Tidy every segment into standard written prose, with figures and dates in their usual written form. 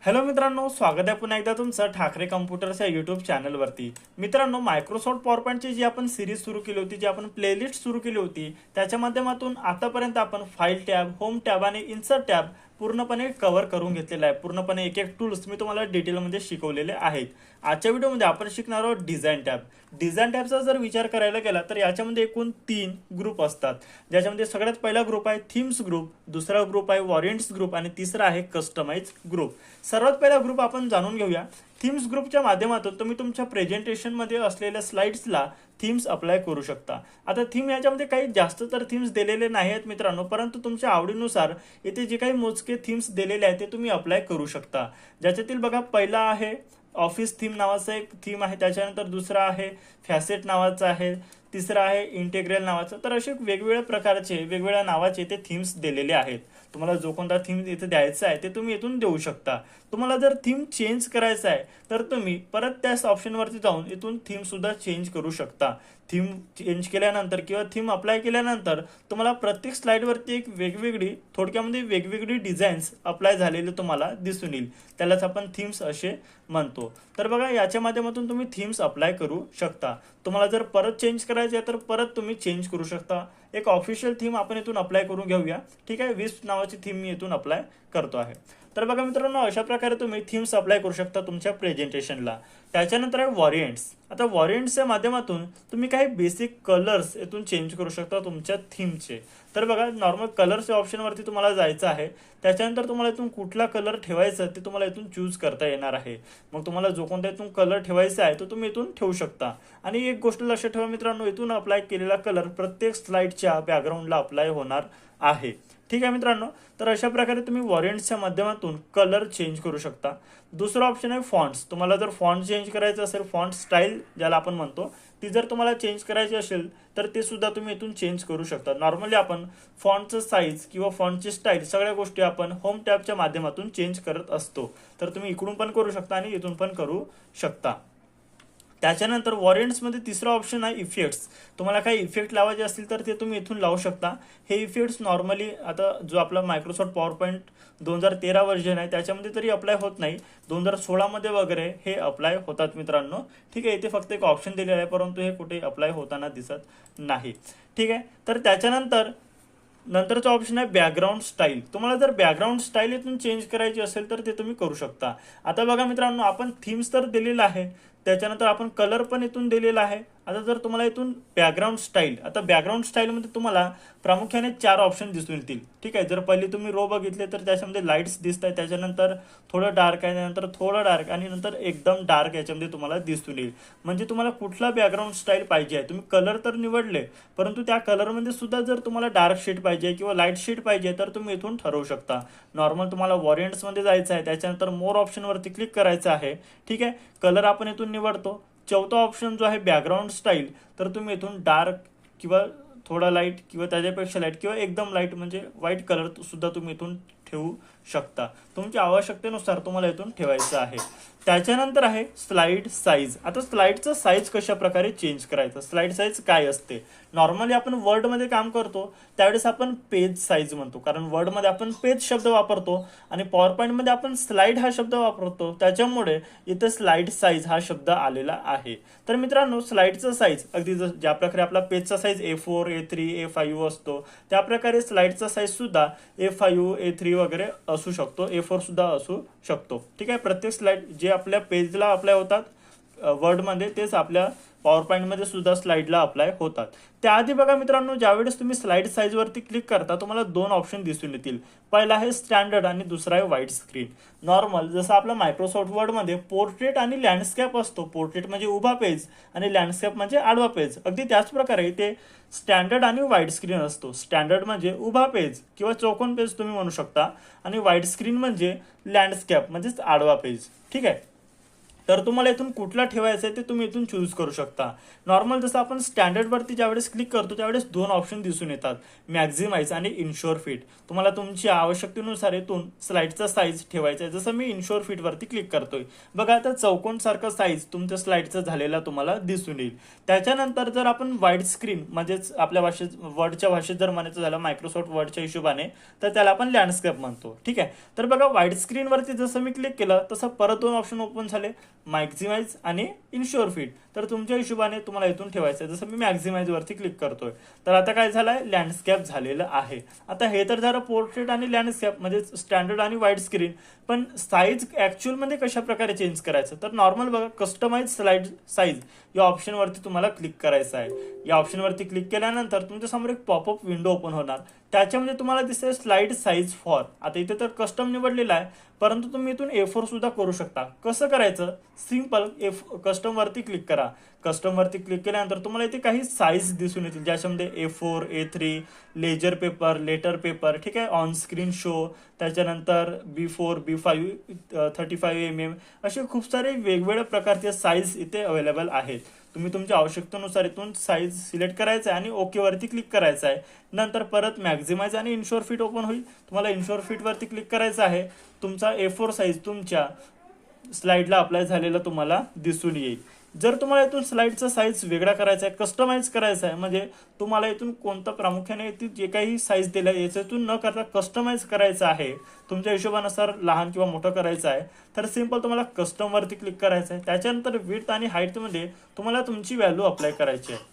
Hello मित्रांनो, स्वागत आहे पुन्हा एकदा तुमचं ठाकरे कम्प्युटर्स या यूट्यूब चॅनलवरती. मित्रांनो, मायक्रोसॉफ्ट पॉवरपॉईंटची जी आपण सिरीज सुरू केली होती, जी आपण प्लेलिस्ट सुरू केली होती, त्याच्या माध्यमातून आतापर्यंत आपण फाईल टॅब, होम टॅब आणि इन्सर्ट टॅब पूर्णपणे कव्हर करून घेतलेला आहे. पूर्णपणे एक एक टूल्स मी तुम्हाला डिटेलमध्ये शिकवलेले आहेत. आजच्या व्हिडिओमध्ये आपण शिकणार आहोत डिझाईन टॅब. डिझाईन टॅबचा जर विचार करायला गेला तर याच्यामध्ये एकूण 3 ग्रुप असतात, ज्याच्यामध्ये सगळ्यात पहिला ग्रुप आहे थीम्स ग्रुप, दुसरा ग्रुप आहे वॉरियंट्स ग्रुप आणि तिसरा आहे कस्टमाइज ग्रुप. सर्वात पहिला ग्रुप आपण जाणून घेऊया. थीम्स ग्रुपच्या माध्यमातून तुम्ही तुमच्या प्रेझेंटेशनमध्ये असलेल्या स्लाइड्सला थीम्स अप्लाय करू शकता. आता थीम याच्यामध्ये काही जास्त तर थीम्स दिलेले नाही आहेत मित्रांनो, परंतु तुमच्या आवडीनुसार इथे जे काही मोजके थीम्स दिलेले आहेत ते तुम्ही अप्लाय करू शकता. ज्याच्यातील बघा, पहिला आहे ऑफिस थीम नावाचा एक थीम आहे, त्याच्यानंतर दुसरा आहे फॅसेट नावाचा आहे, तिसरा आहे इंटेग्रल नावाचा. तर असे वेगवेगळ्या प्रकारचे वेगवेगळ्या नावाचे ते थीम्स दिलेले आहेत. तुम्हाला जो कोणता थीम इथे द्यायचा आहे ते तुम्ही इथून देऊ शकता. तुम्हाला जर थीम चेंज करायचा आहे तर तुम्ही परत त्याच ऑप्शनवरती जाऊन इथून थीम सुद्धा चेंज करू शकता. थीम चेंज केल्यानंतर किंवा थीम अप्लाय केल्यानंतर तुम्हाला प्रत्येक स्लाइडवरती एक वेगवेगळी, थोडक्यामध्ये वेगवेगळी डिझाईन्स अप्लाय झालेले तुम्हाला दिसून येईल. त्यालाच आपण थीम्स असे म्हणतो. तर बघा, याच्या माध्यमातून तुम्ही थीम्स अप्लाय करू शकता. तुम्हाला जर परत चेंज करायचे आहे तर परत तुम्ही चेंज करू शकता. एक ऑफिशियल थीम आपण इथून अप्लाय करून घेऊया. ठीक आहे, 20 नावाची थीम मी इथून अप्लाय करतो आहे. तर बघा मित्रांनो, अशा प्रकारे तुम्ही थीम्स अप्लाय करू शकता तुमच्या प्रेझेंटेशनला. त्याच्यानंतर आहे वॉरियंट्स. आता वॉरियंट्सच्या माध्यमातून तुम्ही काही बेसिक कलर्स इथून चेंज करू शकता तुमच्या थीमचे. तर बघा, नॉर्मल कलर्सच्या ऑप्शनवरती तुम्हाला जायचं आहे. त्याच्यानंतर तुम्हाला इथून कुठला कलर ठेवायचा ते तुम्हाला इथून चूज करता येणार आहे. मग तुम्हाला जो कोणता इथून कलर ठेवायचा आहे तो तुम्ही इथून ठेवू शकता. आणि एक गोष्ट लक्षात ठेवा मित्रांनो, इथून अप्लाय केलेला कलर प्रत्येक स्लाइडच्या बॅकग्राऊंडला अप्लाय होणार आहे. ठीक आहे मित्रांनो, तर अशा प्रकारे तुम्ही वॉरियंट्सच्या माध्यमातून कलर चेंज करू शकता. दुसरा ऑप्शन आहे फॉन्ट्स. तुम्हाला जर फॉन्ट चेंज करायचं असेल, फॉन्ट स्टाईल ज्याला आपण म्हणतो, ती जर तुम्हाला चेंज करायची असेल तर ते सुद्धा तुम्ही इथून चेंज करू शकता. नॉर्मली आपण फॉन्टचं साईज किंवा फॉन्टची स्टाईल सगळ्या गोष्टी आपण होम टॅबच्या माध्यमातून चेंज करत असतो. तर तुम्ही इकडून पण करू शकता आणि इथून पण करू शकता. त्याच्यानंतर वॉरियंट्समध्ये तिसरा ऑप्शन आहे इफेक्ट्स. तुम्हाला काही इफेक्ट लावायचे असतील तर ते तुम्ही इथून लावू शकता. हे इफेक्ट्स नॉर्मली आता जो आपला मायक्रोसॉफ्ट पॉवरपॉईंट 2013 व्हर्जन आहे त्याच्यामध्ये तरी अप्लाय होत नाही, 2016 मध्ये वगैरे हे अप्लाय होतात मित्रांनो. ठीक आहे, इथे फक्त एक ऑप्शन दिलेला आहे, परंतु हे कुठे अप्लाय होताना दिसत नाही. ठीक आहे, तर त्याच्यानंतर नंतरचा ऑप्शन आहे बॅकग्राऊंड स्टाईल. तुम्हाला जर बॅकग्राऊंड स्टाईल इथून चेंज करायची असेल तर ते तुम्ही करू शकता. आता बघा मित्रांनो, आपण थीम्स तर दिलेला आहे, त्याच्यानंतर आपण कलर पण इथून दिलेला आहे. आता जर तुम्हाला इथून बॅकग्राऊंड स्टाईल, आता बॅकग्राऊंड स्टाईलमध्ये तुम्हाला प्रामुख्याने 4 ऑप्शन दिसून येतील. ठीक आहे, जर पहिली तुम्ही रो बघितले तर त्याच्यामध्ये लाईट्स दिसत आहे, त्याच्यानंतर थोडं डार्क आहे, त्यानंतर थोडं डार्क आणि नंतर एकदम डार्क याच्यामध्ये तुम्हाला दिसून येईल. म्हणजे तुम्हाला कुठला बॅकग्राऊंड स्टाईल पाहिजे आहे. तुम्ही कलर तर निवडले, परंतु त्या कलरमध्ये सुद्धा जर तुम्हाला डार्क शेड पाहिजे किंवा लाईट शेड पाहिजे तर तुम्ही इथून ठरवू शकता. नॉर्मल तुम्हाला वॉरियंट्समध्ये जायचं आहे, त्याच्यानंतर मोर ऑप्शनवरती क्लिक करायचं आहे. ठीक आहे, कलर आपण इथून निवडतो. चौथा ऑप्शन जो आहे बॅकग्राऊंड स्टाईल, तर तुम्ही इथून डार्क किंवा थोडा लाईट किंवा त्याच्यापेक्षा लाईट किंवा एकदम लाईट म्हणजे व्हाईट कलर सुद्धा तुम्ही इथून ठेवू शकता. तुमच्या आवश्यकतेनुसार तुम्हाला इथून ठेवायचं आहे. त्याच्यानंतर आहे स्लाइड साईज. आता स्लाइडचं साईज कशा प्रकारे चेंज करायचं, स्लाइड साईज काय असते. नॉर्मली आपण वर्डमध्ये काम करतो त्यावेळेस आपण पेज साईज म्हणतो, कारण वर्डमध्ये आपण पेज शब्द वापरतो आणि पॉवरपॉईंटमध्ये आपण स्लाइड हा शब्द वापरतो, त्याच्यामुळे इथे स्लाइड साईज हा शब्द आलेला आहे. तर मित्रांनो, स्लाइडचं साईज अगदी ज्या प्रकारे आपला पेजचा साईज A4, A3, A5 असतो, त्या प्रकारे स्लाइडचा साईज सुद्धा A5, A3 वगैरे असू शकतो, A4 सुद्धा असू शकतो. ठीक आहे, प्रत्येक स्लाइड जे आपल्या पेजला अप्लाय होतात वर्डमध्ये तेच आपल्या पॉवरपॉईंटमध्ये सुद्धा स्लाइडला अप्लाय होतात. त्याआधी बघा मित्रांनो, ज्यावेळेस तुम्ही स्लाइड साईजवरती क्लिक करता तुम्हाला 2 ऑप्शन दिसून येतील. पहिला आहे स्टँडर्ड आणि दुसरा आहे व्हाईट स्क्रीन. नॉर्मल जसं आपला मायक्रोसॉफ्ट वर्डमध्ये पोर्ट्रेट आणि लँडस्केप असतो, पोर्ट्रेट म्हणजे उभा पेज आणि लँडस्केप म्हणजे आडवा पेज, अगदी त्याच प्रकारे इथे स्टँडर्ड आणि व्हाईट स्क्रीन असतो. स्टँडर्ड म्हणजे उभा पेज किंवा चौकोन पेज तुम्ही म्हणू शकता, आणि व्हाईट स्क्रीन म्हणजे लँडस्केप म्हणजेच आडवा पेज. ठीक आहे, तर तुम्हाला इथून कुठला ठेवायचा आहे ते तुम्ही इथून चूज करू शकता. नॉर्मल जसं आपण स्टँडर्डवरती ज्यावेळेस क्लिक करतो त्यावेळेस दोन ऑप्शन दिसून येतात, मॅक्झिमाइज आणि इन्शोर फिट. तुम्हाला तुमच्या आवश्यकतेनुसार इथून स्लाइडचा साईज ठेवायचा आहे. जसं मी इन्शोर फिटवरती क्लिक करतोय, बघा आता चौकोनसारखं साईज तुमच्या स्लाइडचं झालेला तुम्हाला दिसून येईल. त्याच्यानंतर जर आपण वाईड स्क्रीन म्हणजेच आपल्या भाषेत वर्डच्या भाषेत जर म्हणायचं झालं मायक्रोसॉफ्ट वर्डच्या हिशोबाने, तर त्याला आपण लँडस्केप म्हणतो. ठीक आहे, तर बघा वाईड स्क्रीनवरती जसं मी क्लिक केलं तसं परत दोन ऑप्शन ओपन झाले, मॅक्झिमाइज आणि इन्शोर फिट. तर तुमच्या हिशोबाने तुम्हाला इथून ठेवायचं आहे. जसं मी मॅक्झिमाइज वरती क्लिक करतोय तर आता काय झालंय, लँडस्केप झालेलं आहे. आता हे तर झालं पोर्ट्रेट आणि लँडस्केप म्हणजे स्टँडर्ड आणि वाईड स्क्रीन. पण साईज ऍक्च्युअल मध्ये कशा प्रकारे चेंज करायचं, तर नॉर्मल बघा कस्टमाइज स्लाइड साईज या ऑप्शनवरती तुम्हाला क्लिक करायचं आहे. या ऑप्शनवरती क्लिक केल्यानंतर तुमच्यासमोर एक पॉपअप विंडो ओपन होणार. त्याच्यामध्ये तुम्हाला दिसेल स्लाइड साईज फॉर. आता इथे तर कस्टम निवडलेला आहे, परंतु तुम्ही इथून A4 सुद्धा करू शकता. कसं करायचं, सिंपल कस्टम वरती क्लिक करा. कस्टम वरती क्लिक केल्यानंतर तुम्हाला इथे काही साईज दिसून येतील, ज्याच्यामध्ये A4, A3, ledger paper, letter paper, ठीक आहे, ऑन स्क्रीन शो, त्याच्यानंतर B4, B5, 35mm असे खूप सारे वेगवेगळ्या प्रकारचे साईज इथे अवेलेबल आहेत. तुम्ही तुमच्या आवश्यकतेनुसार इथून साईज सिलेक्ट करायचं आहे आणि ओके वरती क्लिक करायचं आहे. नंतर परत मॅक्झिमाइज आणि इन्शोर फिट ओपन होईल. तुम्हाला इन्शोर फिट वरती क्लिक करायचं आहे. तुमचा A4 साईज तुमच्या स्लाइडला अप्लाय झालेला तुम्हाला दिसून येईल. जर तुम्हाला इथून स्लाइडचा साईज वेगळा करायचा आहे, कस्टमाइज करायचा आहे, म्हणजे तुम्हाला इथून कोणता प्रामुख्याने इथे जे काही साईज दिला आहे याच्यातून न करता कस्टमाइज करायचं आहे, तुमच्या हिशोबानुसार लहान किंवा मोठं करायचं आहे, तर सिंपल तुम्हाला कस्टम वरती क्लिक करायचं आहे. त्याच्यानंतर विड्थ आणि हाईट मध्ये तुम्हाला तुमची व्हॅल्यू अप्लाय करायची आहे.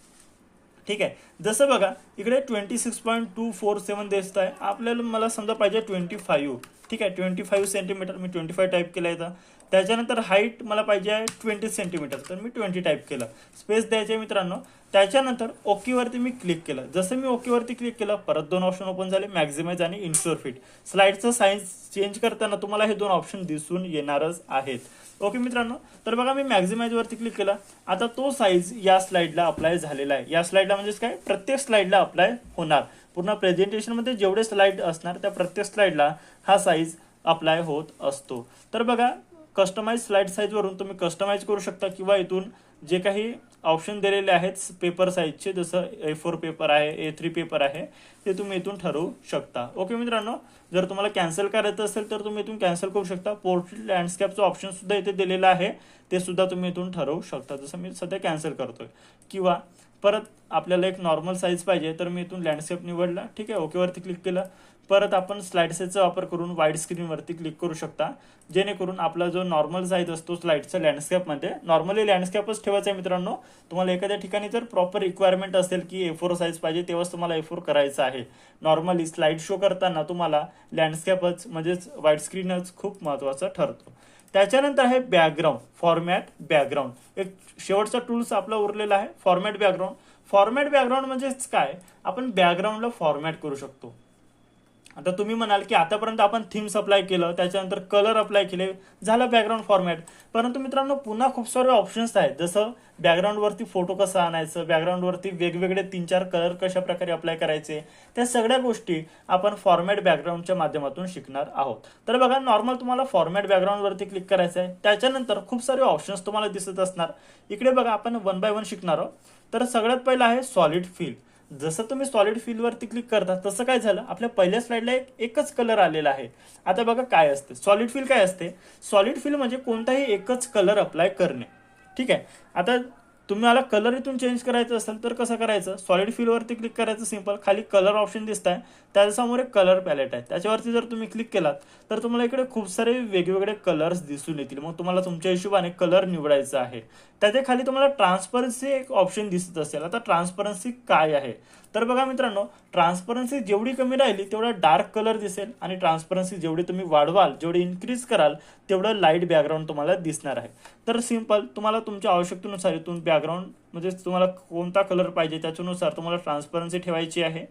ठीक आहे, जसं बघा इकडे 26.247 दिसत आहे आपल्याला. मला समजा पाहिजे 25. ठीक आहे, 25 सेंटीमीटर, मी 25 टाईप केलं आहे. त्याच्यानंतर हाईट मला पाहिजे आहे 20 सेंटीमीटर, तर मी 20 टाईप केलं. स्पेस द्यायचे मित्रांनो. त्याच्यानंतर ओके वरती मी क्लिक केलं. जसं मी ओके वरती क्लिक केलं परत दोन ऑप्शन ओपन झाले, मॅक्झिमाइज आणि इन्शोर फिट. स्लाइडचं साईज चेंज करताना तुम्हाला हे दोन ऑप्शन दिसून येणारच आहेत. ओके मित्रांनो, तर बघा मी मॅक्झिमाइज वरती क्लिक केला. आता तो साईज या स्लाइडला अप्लाय झालेला आहे. या स्लाइडला म्हणजेच काय, प्रत्येक स्लाइडला अप्लाय होणार. पूर्ण प्रेझेंटेशनमध्ये जेवढे स्लाइड असणार त्या प्रत्येक स्लाइडला हा साईज अप्लाय होत असतो. तर बघा कस्टमाइज स्लाइड साईज वरून तुम्ही कस्टमाइज करू शकता किंवा इथून जे काही ऑप्शन दिलेले आहेत पेपर साईजचे, जसं A4 पेपर आहे, A3 पेपर आहे, ते तुम्ही इथून ठरवू शकता. ओके मित्रांनो, जर तुम्हाला कॅन्सल करायचं असेल तर तुम्ही इथून कॅन्सल करू शकता. पोर्ट्रेट लँडस्केपचं ऑप्शन सुद्धा इथे दिलेलं आहे, ते सुद्धा तुम्ही इथून ठरवू शकता. जसं मी सध्या कॅन्सल करतोय. किंवा परत आपल्याला एक नॉर्मल साईज पाहिजे तर मी इथून लँडस्केप निवडला. ठीक आहे, ओके वरती क्लिक केलं. परत आपण स्लाइड साईजचा वापर करून वाईड स्क्रीनवरती क्लिक करू शकता, जेणेकरून आपला जो नॉर्मल साईज असतो स्लाइडचा लँडस्केपमध्ये, नॉर्मली लँडस्केपच ठेवायचा आहे मित्रांनो. तुम्हाला एखाद्या ठिकाणी जर प्रॉपर रिक्वायरमेंट असेल की A4 साईज पाहिजे तेव्हाच तुम्हाला A4 करायचं आहे. नॉर्मली स्लाइड शो करताना तुम्हाला लँडस्केपच म्हणजेच वाईड स्क्रीनच खूप महत्त्वाचं ठरतो. त्याच्यानंतर आहे बॅकग्राऊंड, फॉर्मॅट बॅकग्राऊंड. एक शेवटचा टूल्स आपला उरलेला आहे फॉर्मॅट बॅकग्राऊंड. फॉर्मॅट बॅकग्राऊंड म्हणजेच काय, आपण बॅकग्राऊंडला फॉर्मॅट करू शकतो. आता तुम्ही म्हणाल की आतापर्यंत आपण थीम्स अप्लाय केलं, त्याच्यानंतर कलर अप्लाय केले, झालं बॅकग्राऊंड फॉर्मॅट. परंतु मित्रांनो पुन्हा खूप सारे ऑप्शन्स आहेत, जसं बॅकग्राऊंडवरती फोटो कसा आणायचं, बॅकग्राऊंडवरती वेगवेगळे 3-4 कलर कशा प्रकारे अप्लाय करायचे, त्या सगळ्या गोष्टी आपण फॉर्मॅट बॅकग्राऊंडच्या माध्यमातून शिकणार आहोत. तर बघा नॉर्मल तुम्हाला फॉर्मॅट बॅकग्राऊंडवरती क्लिक करायचं आहे. त्याच्यानंतर खूप सारे ऑप्शन्स तुम्हाला दिसत असणार. इकडे बघा आपण 1 बाय 1 शिकणार आहोत. तर सगळ्यात पहिलं आहे सॉलिड फिल. जसं तुम्ही सॉलिड फिल वरती क्लिक करता तसं काय झालं, आपल्या पहिल्या स्लाइडला एकच कलर आलेला आहे. आता बघा काय असते सॉलिड फिल. काय असते सॉलिड फिल म्हणजे कोणताही एकच कलर अप्लाय करणे. ठीक आहे, आता तुम्हाला कलर इथून चेंज करायचं असेल तर कसं करायचं, सॉलिड फिल वरती क्लिक करायचं. सिंपल खाली कलर ऑप्शन दिसत आहे, त्याच्यासमोर एक कलर पॅलेट आहे, त्याच्यावरती जर तुम्ही क्लिक केलात तर तुम्हाला इकडे खूप सारे वेगवेगळे कलर्स दिसून येतील. मग तुम्हाला तुमच्या हिशोबाने कलर निवडायचा आहे. त्याच्या खाली तुम्हाला ट्रान्सपरन्सी एक ऑप्शन दिसत असेल. आता ट्रान्सपरन्सी काय आहे, तर बघा मित्रांनो ट्रान्सपरन्सी जेवढी कमी राहिली तेवढा डार्क कलर दिसेल, आणि ट्रान्सपरन्सी जेवढी तुम्ही वाढवाल, जेवढी इन्क्रीज कराल तेवढं लाईट बॅकग्राऊंड तुम्हाला दिसणार आहे. तर सिंपल तुम्हाला तुमच्या आवश्यकतेनुसार इथून बॅकग्राऊंड म्हणजे तुम्हाला कोणता कलर पाहिजे त्याच्यानुसार तुम्हाला ट्रान्सपरन्सी ठेवायची आहे.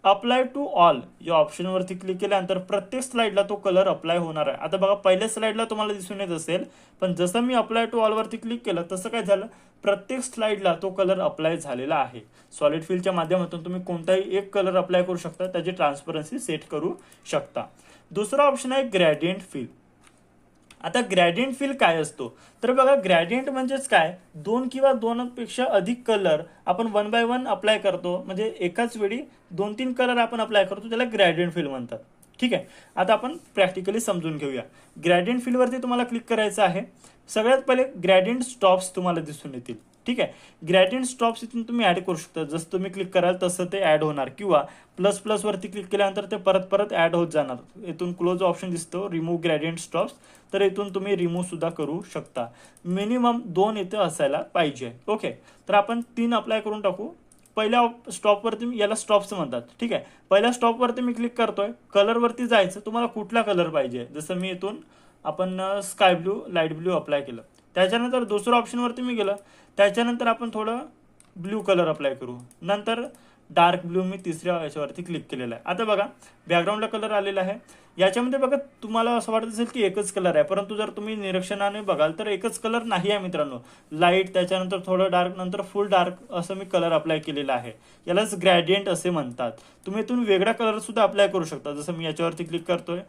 अप्लाय टू ऑल या ऑप्शनवरती क्लिक केल्यानंतर प्रत्येक स्लाइडला तो कलर अप्लाय होणार आहे. आता बघा पहिल्या स्लाइडला तुम्हाला दिसून येत असेल, पण जसं मी अप्लाय टू ऑल वरती क्लिक केलं तसं काय झालं, प्रत्येक स्लाइडला तो कलर अप्लाय झालेला आहे. सॉलिड फिलच्या माध्यमातून तुम्ही कोणताही एक कलर अप्लाय करू शकता, त्याची ट्रान्सपरन्सी सेट करू शकता. दुसरा ऑप्शन आहे ग्रेडियंट फिल. आता ग्रॅडियंट फिल काय असतो, तर बघा ग्रॅडियंट म्हणजेच काय, दोन किंवा दोनपेक्षा अधिक कलर आपण वन बाय वन अप्लाय करतो, म्हणजे एकाच वेळी 2-3 कलर आपण अप्लाय करतो, त्याला ग्रॅडियंट फिल म्हणतात. ठीक आहे, आता आपण प्रॅक्टिकली समजून घेऊया. ग्रॅडियंट फिलवरती तुम्हाला क्लिक करायचं आहे. सगळ्यात पहिले ग्रॅडियंट स्टॉप्स तुम्हाला दिसून येतील. ठीक आहे, ग्रॅडियंट स्टॉप्स इथून तुम्ही ऍड करू शकता. जसं तुम्ही क्लिक कराल तसं ते ऍड होणार, किंवा प्लस प्लस वरती क्लिक केल्यानंतर ते परत परत ऍड होत जाणार. इथून क्लोज ऑप्शन दिसतो, रिमूव्ह ग्रॅडियंट स्टॉप्स, तर इथून तुम्ही रिमूव्ह सुद्धा करू शकता. मिनिमम 2 इथे असायला पाहिजे. ओके, तर आपण 3 अप्लाय करून टाकू. पहिल्या स्टॉपवरती, याला स्टॉप्स म्हणतात. ठीक आहे, पहिल्या स्टॉपवरती मी क्लिक करतोय. कलरवरती जायचं, तुम्हाला कुठला कलर पाहिजे. जसं मी इथून आपण sky blue, light blue apply केलं. त्याच्यानंतर दुसऱ्या ऑप्शनवरती मी गेलं. त्याच्यानंतर आपण थोडं ब्लू कलर अप्लाय करू. नंतर डार्क ब्लू मी तिसऱ्या याच्यावरती क्लिक केलेला आहे. आता बघा बॅकग्राऊंडला कलर आलेला आहे. याच्यामध्ये बघा तुम्हाला असं वाटत असेल की एकच कलर आहे, परंतु जर तुम्ही निरीक्षणाने बघाल तर एकच कलर नाही आहे मित्रांनो. लाईट, त्याच्यानंतर थोडं डार्क, नंतर फुल डार्क असं मी कलर अप्लाय केलेला आहे. यालाच ग्रॅडियंट असे म्हणतात. तुम्ही इथून वेगळा कलर सुद्धा अप्लाय करू शकता. जसं मी याच्यावरती क्लिक करतोय,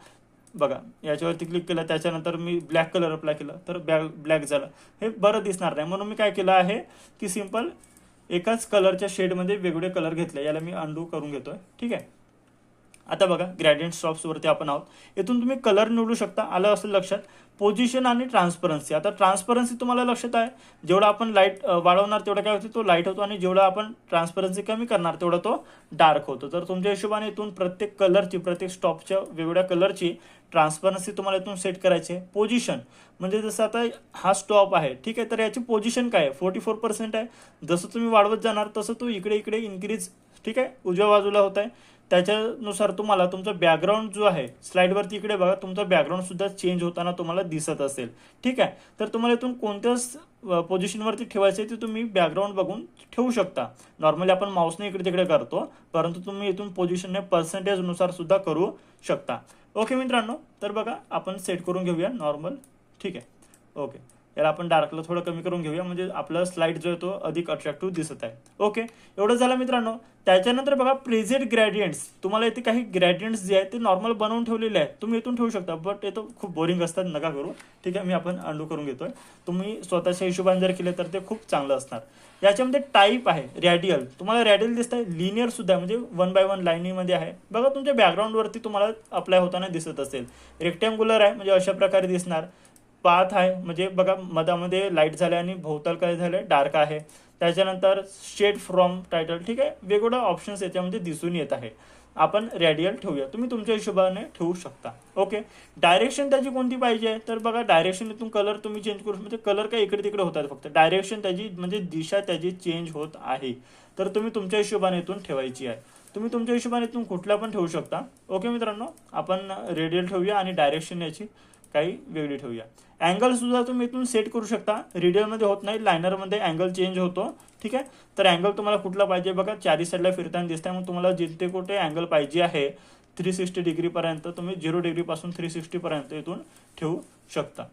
बघा याच्यावरती क्लिक केलं, त्याच्यानंतर मी ब्लॅक कलर अप्लाय केलं तर ब्लॅक झालं. हे बरं दिसणार नाही, म्हणून मी काय केलं आहे की सिंपल एकाच कलरच्या शेडमध्ये वेगवेगळे कलर घेतले. याला मी अंडू करून घेतोय. ठीक आहे, आता बघा ग्रॅडियंट स्टॉप्स वरती आपण आहोत. इथून तुम्ही कलर निवडू शकता. आलं असेल लक्षात. पोझिशन आणि ट्रान्सपरन्सी. आता ट्रान्सपरन्सी तुम्हाला लक्षात आहे, जेवढा आपण लाईट वाढवणार तेवढा काय होतो, तो लाईट होतो, आणि जेवढा आपण ट्रान्सपरन्सी कमी करणार तेवढा तो डार्क होतो. तर तुमच्या हिशोबाने इथून प्रत्येक कलरची, प्रत्येक स्टॉपच्या वेगवेगळ्या कलरची ट्रान्सपरन्सी तुम्हाला इथून सेट करायची आहे. पोझिशन म्हणजे जसं आता हा स्टॉप आहे, ठीक आहे, तर याची पोझिशन काय आहे, 44% आहे. जसं तुम्ही वाढवत जाणार तसं तो इकडे इकडे इन्क्रीज, ठीक आहे, उजव्या बाजूला होत आहे. त्याच्यानुसार तुम्हाला तुमचा बॅकग्राऊंड जो आहे, स्लाइडवरती इकडे बघा, तुमचा बॅकग्राऊंड सुद्धा चेंज होताना तुम्हाला दिसत असेल. ठीक आहे, तर तुम्हाला इथून कोणत्याच पोझिशनवरती ठेवायचं आहे ते तुम्ही बॅकग्राऊंड बघून ठेवू शकता. नॉर्मली आपण माऊसने इकडे तिकडे करतो, परंतु तुम्ही इथून पोझिशनने पर्सेंटेजनुसार सुद्धा करू शकता. ओके मित्रांनो, तर बघा आपण सेट करून घेऊया नॉर्मल. ठीक आहे, ओके, याला आपण डार्कला थोडं कमी करून घेऊया, म्हणजे आपला स्लाइड जो आहे तो अधिक अट्रॅक्टिव्ह दिसत आहे. ओके, एवढं झालं मित्रांनो. त्याच्यानंतर बघा प्रेझेंट ग्रॅडियंट्स. तुम्हाला इथे काही ग्रॅडियंट्स जे आहेत ते नॉर्मल बनवून ठेवलेले आहेत, तुम्ही इथून ठेवू शकता, बट हे तो खूप बोरिंग असतात, नका करू. ठीक आहे, मी आपण अंडू करून घेतोय. तुम्ही स्वतःच्या हिशोबाने जर केले तर ते खूप चांगलं असणार. याच्यामध्ये टाईप आहे रॅडियल. तुम्हाला रॅडियल दिसत आहे, लिनियर सुद्धा, म्हणजे 1 by 1 लाईनीमध्ये आहे. बघा तुमच्या बॅकग्राऊंडवरती तुम्हाला अप्लाय होताना दिसत असेल. रेक्टँग्युलर आहे, म्हणजे अशा प्रकारे दिसणार. पाथ आहे, म्हणजे बघा मधामध्ये लाईट झाले आणि भोवताल काय झालं, डार्क आहे. त्याच्यानंतर शेड फ्रॉम टायटल. ठीक आहे, वेगवेगळे ऑप्शन्स याच्यामध्ये दिसून येत आहे. आपण रॅडियल ठेवूया, तुम्ही तुमच्या हिशोबाने ठेवू शकता. ओके, डायरेक्शन त्याची कोणती पाहिजे, तर बघा डायरेक्शन इथून कलर तुम्ही चेंज करू, म्हणजे कलर काय इकडे तिकडे होतात, फक्त डायरेक्शन त्याची म्हणजे दिशा त्याची चेंज होत आहे, तर तुम्ही तुमच्या हिशोबाने इथून ठेवायची आहे. तुम्ही तुमच्या हिशोबाने इथून कुठला पण ठेवू शकता. ओके मित्रांनो, आपण रेडियल ठेवूया आणि डायरेक्शन याची काही वेगळी ठेवूया. अँगल सुद्धा तुम्ही इथून सेट करू शकता. रेडियलमध्ये होत नाही, लायनरमध्ये अँगल चेंज होतो. ठीक आहे, तर अँगल तुम्हाला कुठला पाहिजे बघा, चारी साईडला फिरताना दिसतंय, मग तुम्हाला जिथे कुठे अँगल पाहिजे आहे 360 डिग्रीपर्यंत तुम्ही 0 डिग्रीपासून 360 पर्यंत इथून ठेवू शकता.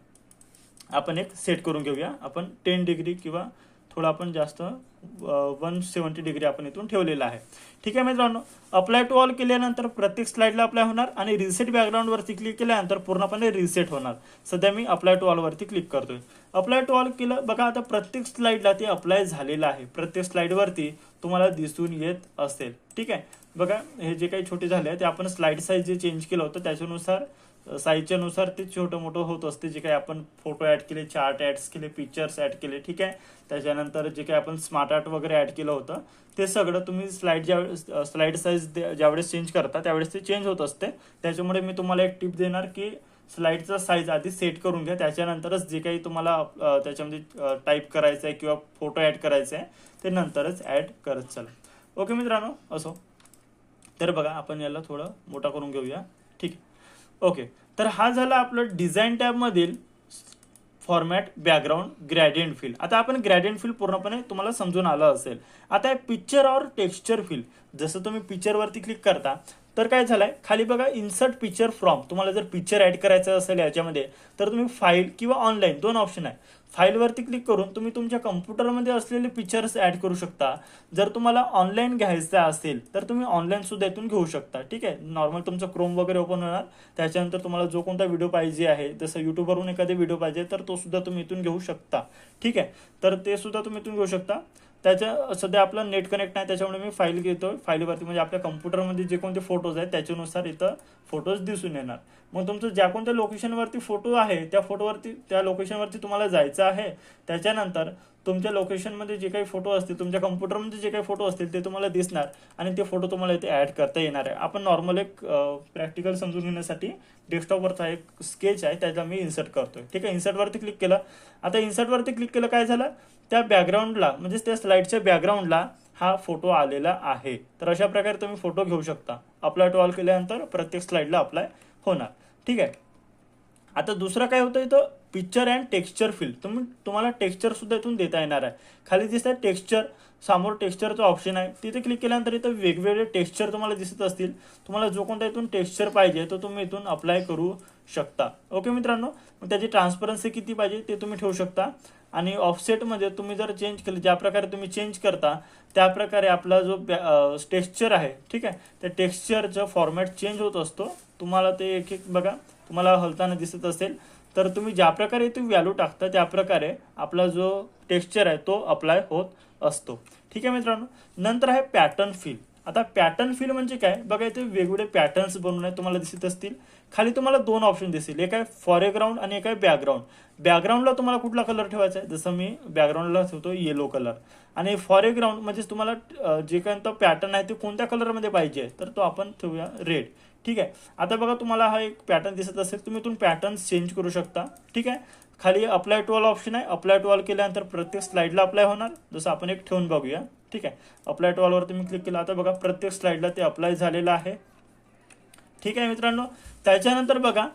आपण एक सेट करून घेऊया. आपण 10 डिग्री किंवा थोडं आपण जास्त 170 डिग्री आपण इथून ठेवलेला आहे. ठीक आहे मित्रांनो, अप्लाय टू ऑल केल्यानंतर प्रत्येक स्लाइडला अप्लाय होणार, आणि रिसेट बॅकग्राऊंडवरती क्लिक केल्यानंतर पूर्णपणे रिसेट होणार. सध्या मी अप्लाय टू ऑलवरती क्लिक करतोय. अप्लाय टू ऑल केलं, बघा आता प्रत्येक स्लाइडला ते अप्लाय झालेलं आहे. प्रत्येक स्लाइडवरती तुम्हाला दिसून येत असेल. ठीक आहे, बघा हे जे काही छोटे झाले ते आपण स्लाइड साईज जे चेंज केलं होतं त्याच्यानुसार, साईजच्या नुसार ते छोटं मोठं होत असते. जे काही आपण फोटो ऍड केले, चार्ट ऍड केले, पिक्चर्स ऍड केले, ठीक आहे, त्याच्यानंतर जे काही आपण स्मार्ट आर्ट वगैरे ऍड केलं होतं ते सगळं तुम्ही स्लाइड साईज ज्यावेळेस चेंज करता त्यावेळेस ते चेंज होत असते. त्याच्यामुळे मी तुम्हाला एक टिप देणार की स्लाइडचा साईज आधी सेट करून घ्या, त्याच्यानंतरच जे काही तुम्हाला त्याच्यामध्ये टाईप करायचं आहे किंवा फोटो ऍड करायचा आहे ते नंतरच ऍड करत चला. ओके मित्रांनो, असो तर बघा आपण याला थोडं मोठा करून घेऊया. ठीक आहे, ओके, तर हा झाला आपलं डिझाईन टॅबमधील फॉर्मॅट बॅकग्राऊंड ग्रॅडियंट फिल. आता आपण ग्रॅडियंट फिल पूर्णपणे तुम्हाला समजून आलं असेल. आता पिक्चर और टेक्स्चर फिल. जसं तुम्ही पिक्चरवरती क्लिक करता तर काय झालंय खाली बघा इन्सर्ट पिक्चर फ्रॉम, तुम्हाला जर पिक्चर ऍड करायचं असेल याच्यामध्ये तर तुम्ही फाईल किंवा ऑनलाईन दोन ऑप्शन आहे. फाईलवरती क्लिक करून तुम्ही तुमच्या कम्प्युटरमध्ये असलेले पिक्चर्स ऍड करू शकता. जर तुम्हाला ऑनलाईन घ्यायचं असेल तर तुम्ही ऑनलाईन सुद्धा इथून घेऊ शकता. ठीक आहे, नॉर्मल तुमचं क्रोम वगैरे ओपन होणार, त्याच्यानंतर तुम्हाला जो कोणता व्हिडिओ पाहिजे आहे, जसं युट्यूबवरून एखादे व्हिडिओ पाहिजे तर तो सुद्धा तुम्ही इथून घेऊ शकता. ठीक आहे, तर ते सुद्धा तुम्ही इथून घेऊ शकता. त्याच्या सध्या आपलं नेट कनेक्ट नाही त्याच्यामुळे मी फाईल घेतो. फाईलवरती म्हणजे आपल्या कम्प्युटरमध्ये जे कोणते फोटोज आहेत त्याच्यानुसार इथं फोटोज दिसून येणार. मग तुमचं ज्या कोणत्या लोकेशनवरती फोटो आहे त्या फोटोवरती त्या लोकेशनवरती तुम्हाला जायचं आहे. त्याच्यानंतर तुमच्या लोकेशनमध्ये जे काही फोटो असतील, तुमच्या कम्प्युटरमध्ये जे काही फोटो असतील ते तुम्हाला दिसणार आणि ते फोटो तुम्हाला इथे ॲड करता येणार आहे. आपण नॉर्मल एक प्रॅक्टिकल समजून घेण्यासाठी डेस्कटॉपवरचा एक स्केच आहे त्याला मी इन्सर्ट करतोय. ठीक आहे, इन्सर्टवरती क्लिक केलं. आता इन्सर्टवरती क्लिक केलं काय झालं, त्या बॅकग्राऊंडला म्हणजे त्या स्लाइडच्या बॅकग्राऊंडला हा फोटो आलेला आहे. तर अशा प्रकारे तुम्ही फोटो घेऊ शकता. अप्लाय टू ऑल केल्यानंतर प्रत्येक स्लाइडला अप्लाय होणार. ठीक आहे, आता दुसरं काय होतं इथं पिक्चर अँड टेक्स्चर फिल, तुम्हाला टेक्स्चर सुद्धा इथून देता येणार आहे. खाली दिसतंय टेक्स्चर, समोर टेक्स्चरचा ऑप्शन आहे, तिथे क्लिक केल्यानंतर इथं वेगवेगळे टेक्स्चर तुम्हाला दिसत असतील. तुम्हाला जो कोणता इथून टेक्स्चर पाहिजे तो तुम्ही इथून अप्लाय करू शकता. ओके मित्रांनो, मग त्याची ट्रान्सपरन्सी किती पाहिजे ते तुम्ही ठेवू शकता. आणि ऑफसेटमध्ये तुम्ही जर चेंज केलं, ज्या प्रकारे तुम्ही चेंज करता त्या प्रकारे आपला जो टेक्स्चर आहे, ठीक आहे, त्या टेक्स्चरचा फॉर्मॅट चेंज होत असतो. तुम्हाला ते एक एक बघा तुम्हाला हलताना दिसत असेल. तर तुम्ही ज्या प्रकारे तुम्ही व्हॅल्यू टाकता त्या प्रकारे आपला जो टेक्स्चर आहे तो अप्लाय होत असतो. ठीक आहे मित्रांनो, नंतर आहे पॅटर्न फिल. आता पॅटर्न फिल म्हणजे काय बघा, इथे वेगवेगळे पॅटर्न्स बनवून तुम्हाला दिसत असतील. खाली तुम्हाला दोन ऑप्शन दिसतील, एक आहे फॉरग्राऊंड आणि एक आहे बॅकग्राऊंड. बॅकग्राऊंडला तुम्हाला कुठला कलर ठेवायचा आहे, जसं मी बॅकग्राऊंडला ठेवतो येलो कलर. आणि फॉरग्राऊंड म्हणजे तुम्हाला जे काही तो पॅटर्न आहे ते कोणत्या कलरमध्ये पाहिजे तर तो आपण ठेवूया रेड. ठीक आहे, आता बघा तुम्हाला हा एक पॅटर्न दिसत असेल, तुम्ही इथून पॅटर्न चेंज करू शकता. ठीक आहे, खाली अप्लाय टू ऑल ऑप्शन आहे. अप्लाय टू ऑल केल्यानंतर प्रत्येक स्लाइडला अप्लाय होणार. जसं आपण एक ठेवून बघूया. ठीक आहे, अप्लाय टू ऑलवर तुम्ही क्लिक केलं. आता बघा प्रत्येक स्लाइडला ते अप्लाय झालेलं आहे. ठीक आहे मित्रांनो, त्याच्यानंतर बघा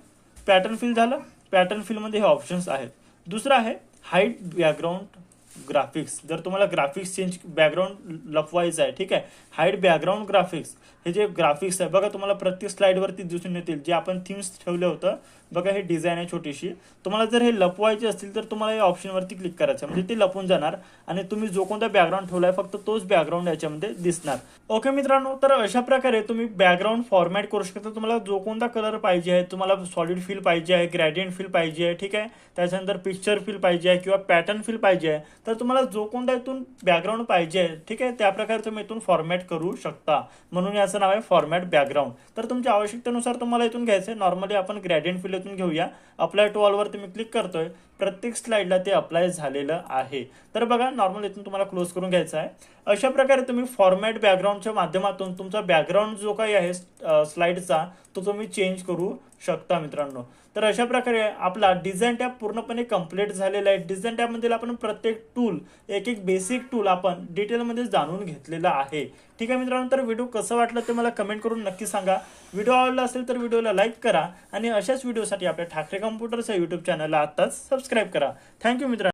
पॅटर्न फिल झालं. पॅटर्न फिलमध्ये हे ऑप्शन्स आहेत. दुसरं आहे हाईड बॅकग्राऊंड ग्राफिक्स. जर तुम्हाला ग्राफिक्स चेंज बॅकग्राऊंड लपवायचं आहे, ठीक आहे, हाईड बॅकग्राऊंड ग्राफिक्स. हे जे ग्राफिक्स आहे बघा तुम्हाला प्रत्येक स्लाइडवरती दिसून येतील. जे आपण थीम्स ठेवलं होतं बघा, हे डिझाईन आहे छोटीशी. तुम्हाला जर हे लपवायचे असतील तर तुम्हाला या ऑप्शनवरती क्लिक करायचं, म्हणजे ते लपून जाणार आणि तुम्ही जो कोणता बॅकग्राऊंड ठेवलाय फक्त तोच बॅकग्राऊंड याच्यामध्ये दिसणार. ओके मित्रांनो, तर अशा प्रकारे तुम्ही बॅकग्राऊंड फॉर्मॅट करू शकता. तुम्हाला जो कोणता कलर पाहिजे आहे, तुम्हाला सॉलिड फील पाहिजे आहे, ग्रेडियंट फील पाहिजे आहे, ठीक आहे, त्याच्यानंतर पिक्चर फील पाहिजे आहे किंवा पॅटर्न फील पाहिजे आहे, तर तुम्हाला जो कोणता इथून बॅकग्राऊंड पाहिजे आहे, ठीक आहे, त्या प्रकारे तुम्ही इथून फॉर्मॅट करू शकता. म्हणून याचं नाव आहे फॉर्मॅट बॅकग्राऊंड. तर तुमच्या आवश्यकतेनुसार तुम्हाला इथून घ्यायचं आहे. नॉर्मली आपण ग्रेडियंट फील इथून घेऊया. अप्लाय टू ऑलवर तुम्ही क्लिक करतोय, प्रत्येक स्लाइडला ते अप्लाय झालेलं आहे. तर बघा नॉर्मल इथून तुम्हाला क्लोज करून घ्यायचं आहे. अशा प्रकारे तुम्ही फॉर्मॅट बॅकग्राऊंडच्या माध्यमातून तुमचा बॅकग्राऊंड जो काही आहे स्लाइडचा तो तुम्ही चेंज करू शकता मित्रांनो. तर अशा प्रकारे आपला डिझाईन टॅब पूर्णपणे कंप्लीट झालेला आहे. डिझाईन टॅबमध्ये आपण प्रत्येक टूल एक एक बेसिक टूल आपण डिटेलमध्ये जाणून घेतलेला आहे. ठीक आहे मित्रांनो, तर व्हिडिओ कसं वाटलं ते मला कमेंट करून नक्की सांगा. व्हिडिओ आवडला असेल तर व्हिडिओला लाईक करा आणि अशाच व्हिडिओसाठी आपल्या ठाकरे कम्प्युटरच्या यूट्यूब चॅनलला आत्ताच सबस्क्राईब करा. थँक्यू मित्रांनो.